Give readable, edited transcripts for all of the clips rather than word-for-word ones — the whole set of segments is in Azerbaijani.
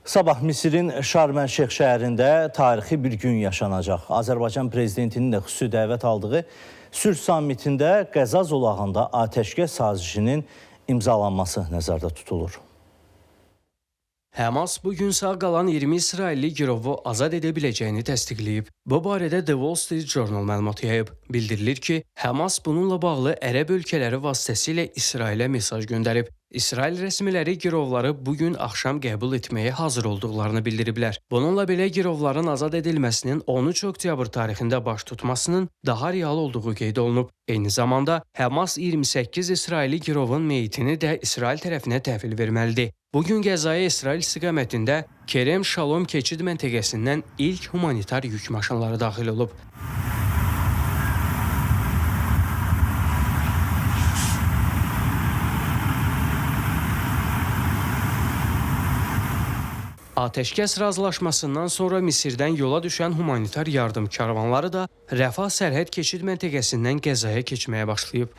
Sabah Misirin Şarm-el-Şeyx şəhərində tarixi bir gün yaşanacaq. Azərbaycan prezidentinin də xüsusi dəvət aldığı sülh sammitində Qəza zolağında atəşkəs sazişinin imzalanması nəzərdə tutulur. Həmas bugün sağ qalan 20 İsrailli girovu azad edə biləcəyini təsdiqləyib. Bu barədə The Wall Street Journal məlumat yayıb. Bildirilir ki, Həmas bununla bağlı ərəb ölkələri vasitəsilə İsrailə mesaj göndərib. İsrail rəsmiləri girovları bugün axşam qəbul etməyə hazır olduqlarını bildiriblər. Bununla belə girovların azad edilməsinin 13 oktyabr tarixində baş tutmasının daha real olduğu qeyd olunub. Eyni zamanda Həmas 28 İsrailli girovun meyitini də İsrail tərəfinə təhvil verməlidir. Bugün Qəzaya İsrail istiqamətində Kerem Şalom keçid məntəqəsindən ilk humanitar yük maşınları daxil olub. Atəşkəs razılaşmasından sonra Misirdən yola düşən humanitar yardım karvanları da Rəfah sərhəd keçid məntəqəsindən Qəzaya keçməyə başlayıb.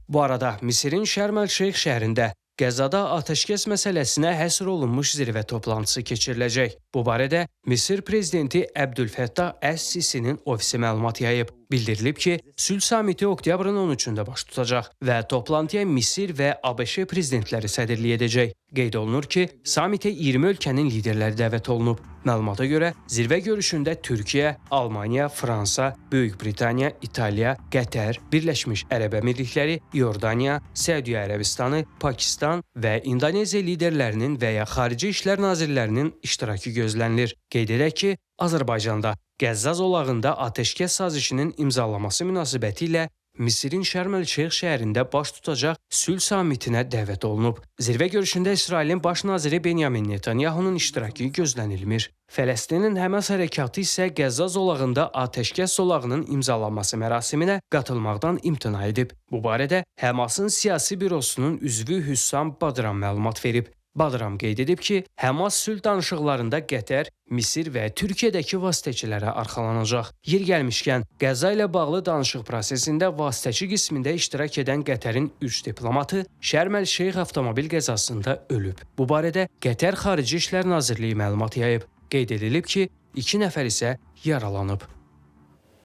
Bu arada Misirin Şarm-el-Şeyx şəhərində Qəzada atəşkəs məsələsinə həsr olunmuş zirvə toplantısı keçiriləcək. Bu barədə Misir prezidenti Əbdülfəttah Əs-Sisinin ofisi məlumat yayıb. Bildirilib ki, sülh samiti oktyabrın 13-də baş tutacaq və toplantıya Misir və ABŞ prezidentləri sədrlik edəcək. Qeyd olunur ki, samitə 20 ölkənin liderləri dəvət olunub. Məlumata görə zirvə görüşündə Türkiyə, Almaniya, Fransa, Böyük Britaniya, İtaliya, Qətər, Birləşmiş Ərəb Əmirlikləri, Yordaniya, Səudiyyə Ərəbistanı, Pakistan və İndoneziya liderlərinin və ya xarici işlər nazirlərinin iştirakı gözlənilir. Qeyd edək ki, Azərbaycanda Qəzza zolağında atəşkəs sazişinin imzalaması münasibətilə Misirin Şarm-el-Şeyx şəhərində baş tutacaq sülh sammitinə dəvət olunub. Zirvə görüşündə İsrailin baş naziri Benyamin Netanyahunun iştirakı gözlənilmir. Fələstinin Həmas hərəkatı isə Qəzza zolağında atəşkəs zolağının imzalanması mərasiminə qatılmaqdan imtina edib. Bu barədə Həmasın siyasi bürosunun üzvü Hüssam Badram məlumat verib. Badram qeyd edib ki, Həmas sülh danışıqlarında Qətər, Misir və Türkiyədəki vasitəçilərə arxalanacaq. Yer gəlmişkən, Qəzza ilə bağlı danışıq prosesində vasitəçi qismində iştirak edən Qətərin 3 diplomatı Şarm-el-Şeyx avtomobil qəzasında ölüb. Bu barədə Qətər Xarici İşlər Nazirliyi məlumat yayıb. Qeyd edilib ki, 2 nəfər isə yaralanıb.